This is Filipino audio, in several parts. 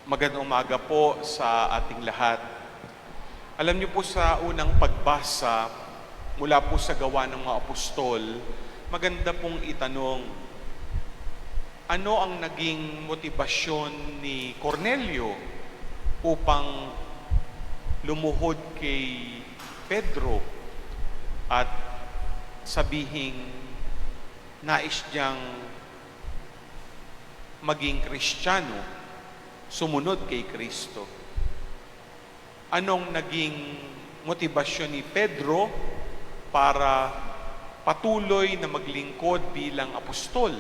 Magandang umaga po sa ating lahat. Alam niyo po sa unang pagbasa mula po sa Gawa ng mga Apostol, maganda pong itanong, ano ang naging motibasyon ni Cornelio upang lumuhod kay Pedro at sabihing nais niyang maging Kristiyano, sumunod kay Kristo? Anong naging motibasyon ni Pedro para patuloy na maglingkod bilang apostol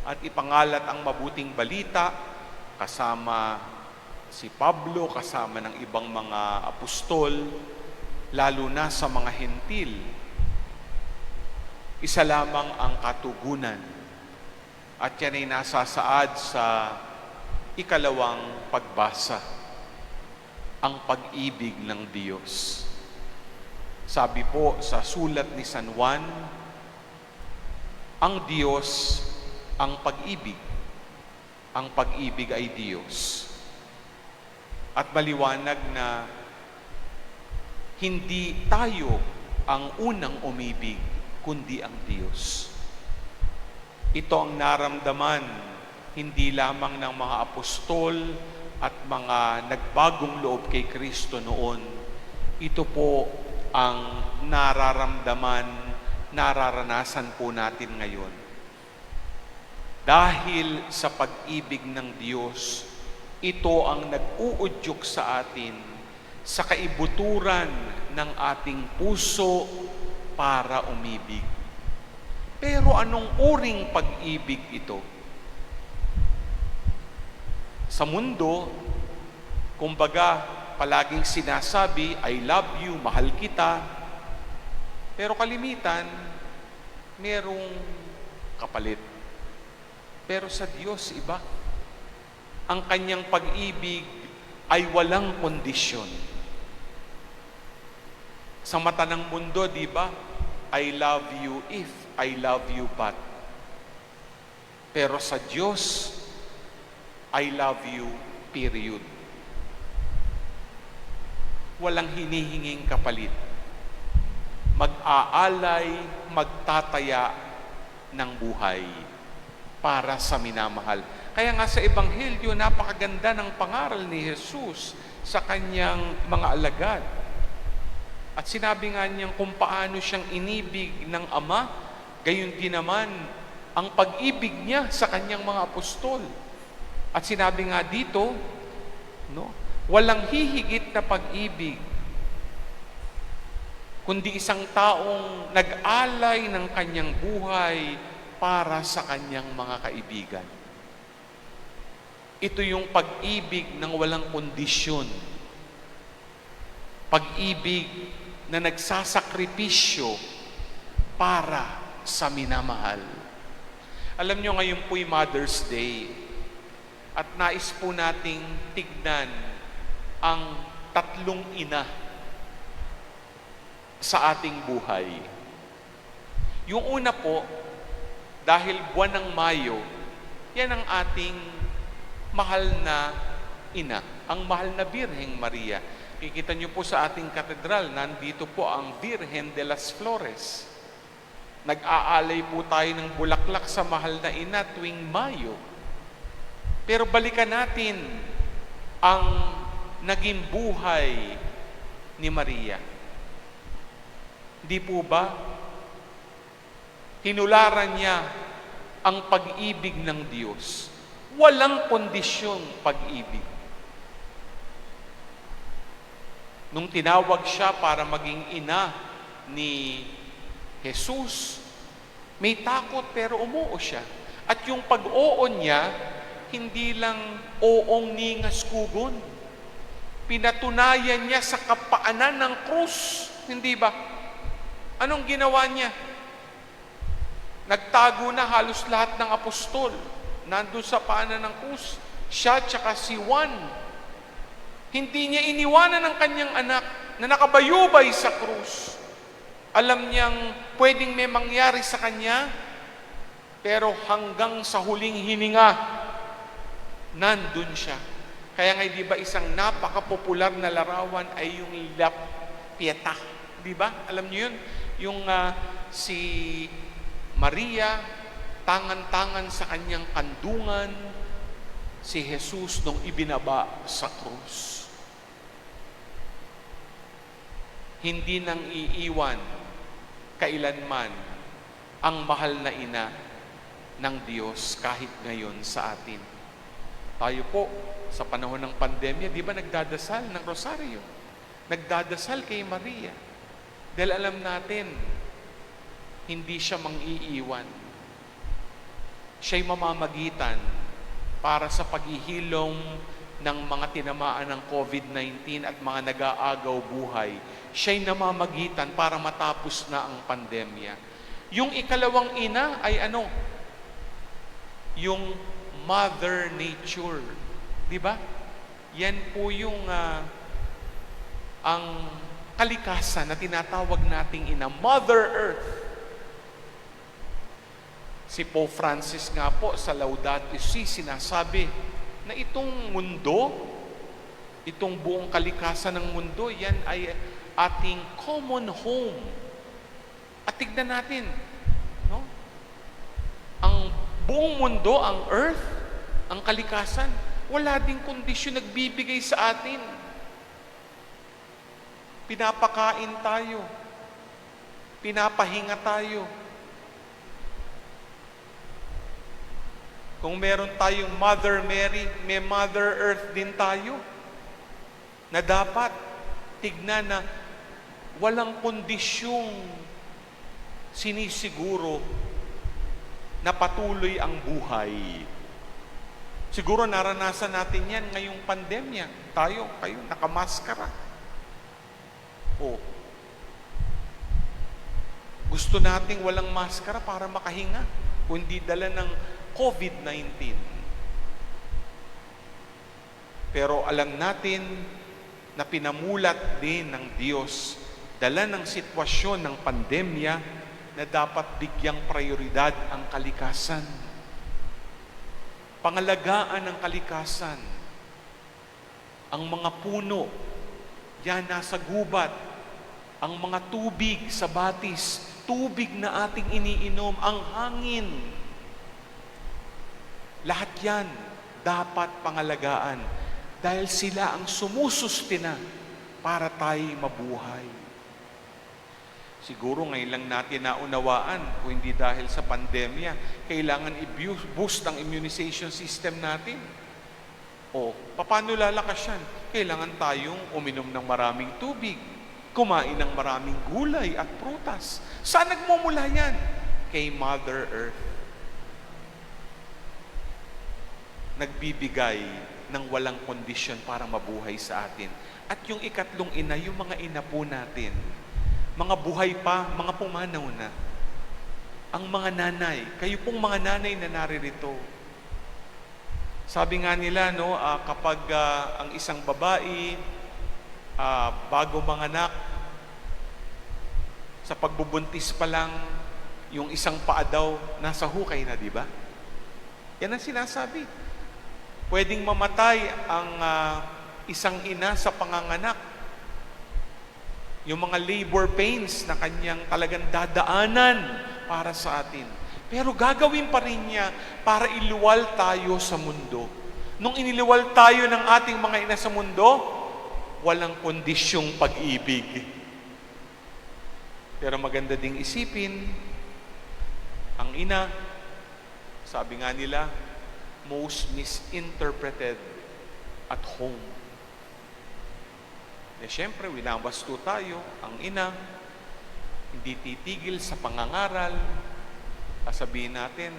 at ipangalat ang mabuting balita kasama si Pablo, kasama ng ibang mga apostol, lalo na sa mga hentil? Isa lamang ang katugunan, at yan ay nasasaad sa ikalawang pagbasa, ang pag-ibig ng Diyos. Sabi po sa sulat ni San Juan, ang Diyos ang pag-ibig. Ang pag-ibig ay Diyos. At maliwanag na hindi tayo ang unang umibig, kundi ang Diyos. Ito ang naramdaman hindi lamang ng mga apostol at mga nagbagong loob kay Kristo noon. Ito po ang nararanasan po natin ngayon. Dahil sa pag-ibig ng Diyos, ito ang nag-uudyok sa atin sa kaibuturan ng ating puso para umibig. Pero anong uring pag-ibig ito? Sa mundo, kumbaga, palaging sinasabi, I love you, mahal kita. Pero kalimitan, merong kapalit. Pero sa Diyos, iba. Ang kanyang pag-ibig ay walang kondisyon. Sa mata ng mundo, di ba? I love you if, I love you but. Pero sa Diyos, I love you, period. Walang hinihinging kapalit. Mag-aalay, magtataya ng buhay para sa minamahal. Kaya nga sa Ebanghelyo, napakaganda ng pangaral ni Jesus sa kanyang mga alagad. At sinabi nga niyang kung paano siyang inibig ng Ama, gayon din naman ang pag-ibig niya sa kanyang mga apostol. At sinabi nga dito, walang hihigit na pag-ibig, kundi isang taong nag-alay ng kanyang buhay para sa kanyang mga kaibigan. Ito yung pag-ibig ng walang kondisyon. Pag-ibig na nagsasakripisyo para sa minamahal. Alam nyo, ngayon po'y Mother's Day. At nais po nating tignan ang tatlong ina sa ating buhay. Yung una po, dahil buwan ng Mayo, yan ang ating mahal na ina, ang mahal na Birheng Maria. Kikita niyo po sa ating katedral, nandito po ang Virgen de las Flores. Nag-aalay po tayo ng bulaklak sa mahal na ina tuwing Mayo. Pero balikan natin ang naging buhay ni Maria. Di po ba? Hinularan niya ang pag-ibig ng Diyos. Walang kondisyong pag-ibig. Nung tinawag siya para maging ina ni Jesus, may takot pero umuo siya. At yung pag-oo niya, hindi lang oong ningas kugon. Pinatunayan niya sa kapaanan ng krus. Hindi ba? Anong ginawa niya? Nagtago na halos lahat ng apostol. Nandun sa paanan ng krus. Siya tsaka si Juan. Hindi niya iniwanan ang kanyang anak na nakabayubay sa krus. Alam niyang pwedeng may mangyari sa kanya, pero hanggang sa huling hininga, nandun siya. Kaya nga, di ba, isang napaka-popular na larawan ay yung La Pietà. Di ba? Alam niyo yun? Yung si Maria, tangan-tangan sa kanyang kandungan, si Jesus nung ibinaba sa krus. Hindi nang iiwan kailanman ang mahal na ina ng Diyos kahit ngayon sa atin. Tayo po, sa panahon ng pandemya, di ba nagdadasal ng rosaryo? Nagdadasal kay Maria. Dahil alam natin, hindi siya mang-iiwan. Siya'y mamamagitan para sa paghihilom ng mga tinamaan ng COVID-19 at mga nag-aagaw buhay. Siya'y namamagitan para matapos na ang pandemya. Yung ikalawang ina ay ano? Yung Mother Nature. Di ba? Yan po yung ang kalikasan na tinatawag nating ina, Mother Earth. Si Pope Francis nga po sa Laudato Si sinasabi na itong mundo, itong buong kalikasan ng mundo, yan ay ating common home. At tignan natin, no? Ang buong mundo, ang earth, ang kalikasan, wala ding kondisyon nagbibigay sa atin. Pinapakain tayo. Pinapahinga tayo. Kung meron tayong Mother Mary, may Mother Earth din tayo. Na dapat tignan na walang kondisyong sinisiguro na patuloy ang buhay. Siguro naranasan natin yan ngayong pandemya. Tayo, kayo, nakamaskara. Gusto nating walang maskara para makahinga, kundi dala ng COVID-19. Pero alam natin na pinamulat din ng Diyos dala ng sitwasyon ng pandemya na dapat bigyang prioridad ang kalikasan. Pangalagaan ng kalikasan. Ang mga puno, yan nasa gubat. Ang mga tubig sa batis, tubig na ating iniinom, ang hangin. Lahat yan dapat pangalagaan dahil sila ang sumusustina para tayo mabuhay. Siguro ngayon lang natin naunawaan, kung hindi dahil sa pandemya, kailangan i-boost ang immunization system natin. Paano lalakas yan? Kailangan tayong uminom ng maraming tubig, kumain ng maraming gulay at prutas. Saan nagmumula yan? Kay Mother Earth. Nagbibigay ng walang kondisyon para mabuhay sa atin. At yung ikatlong ina, yung mga ina po natin, mga buhay pa, mga pumanaw na. Ang mga nanay, kayo pong mga nanay na naririto. Sabi nga nila, no, kapag ang isang babae, bago manganak, sa pagbubuntis pa lang, yung isang paa daw, nasa hukay na, di ba? Yan ang sinasabi. Pwedeng mamatay ang isang ina sa panganganak. Yung mga labor pains na kanyang talagang dadaanan para sa atin. Pero gagawin pa rin niya para iliwal tayo sa mundo. Nung iniliwal tayo ng ating mga ina sa mundo, walang kondisyong pag-ibig. Pero maganda ding isipin, ang ina, sabi nga nila, most misinterpreted at home. Siyempre, winawasto tayo, ang ina, hindi titigil sa pangangaral. Sabihin natin,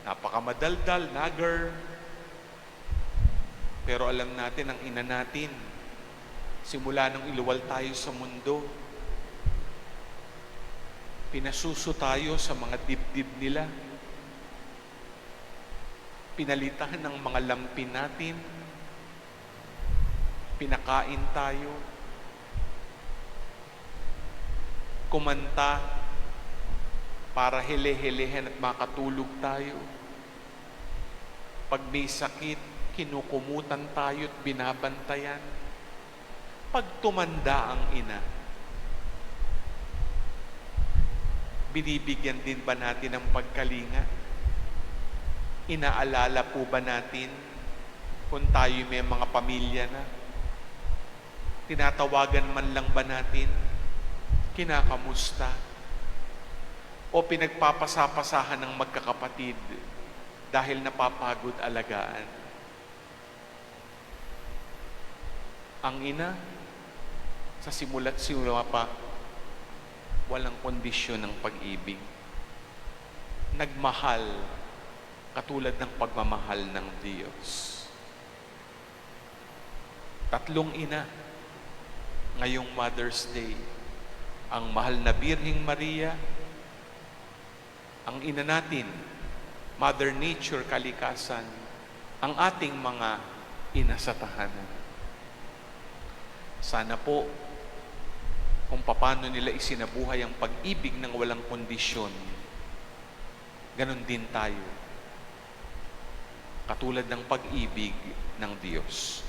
napakamadaldal, nagger. Pero alam natin, ang ina natin, simula nung iluwal tayo sa mundo, pinasuso tayo sa mga dibdib nila. Pinalitan ng mga lampin natin. Pinakain tayo. Kumanta para hele-helehan at makatulog tayo. Pag may sakit, kinukumutan tayo at binabantayan. Pag tumanda ang ina, binibigyan din ba natin ng pagkalinga? Inaalala po ba natin kung tayo may mga pamilya na? Tinatawagan man lang ba natin? Kinakamusta? O pinagpapasapasahan ng magkakapatid dahil napapagod alagaan? Ang ina, sa simula't simula pa, walang kondisyon ng pag-ibig. Nagmahal katulad ng pagmamahal ng Diyos. 3 ina ngayong Mother's Day. Ang mahal na Birheng Maria, ang ina natin, Mother Nature, kalikasan, ang ating mga ina sa tahanan. Sana po, kung paano nila isinabuhay ang pag-ibig ng walang kondisyon, ganon din tayo. Katulad ng pag-ibig ng Diyos.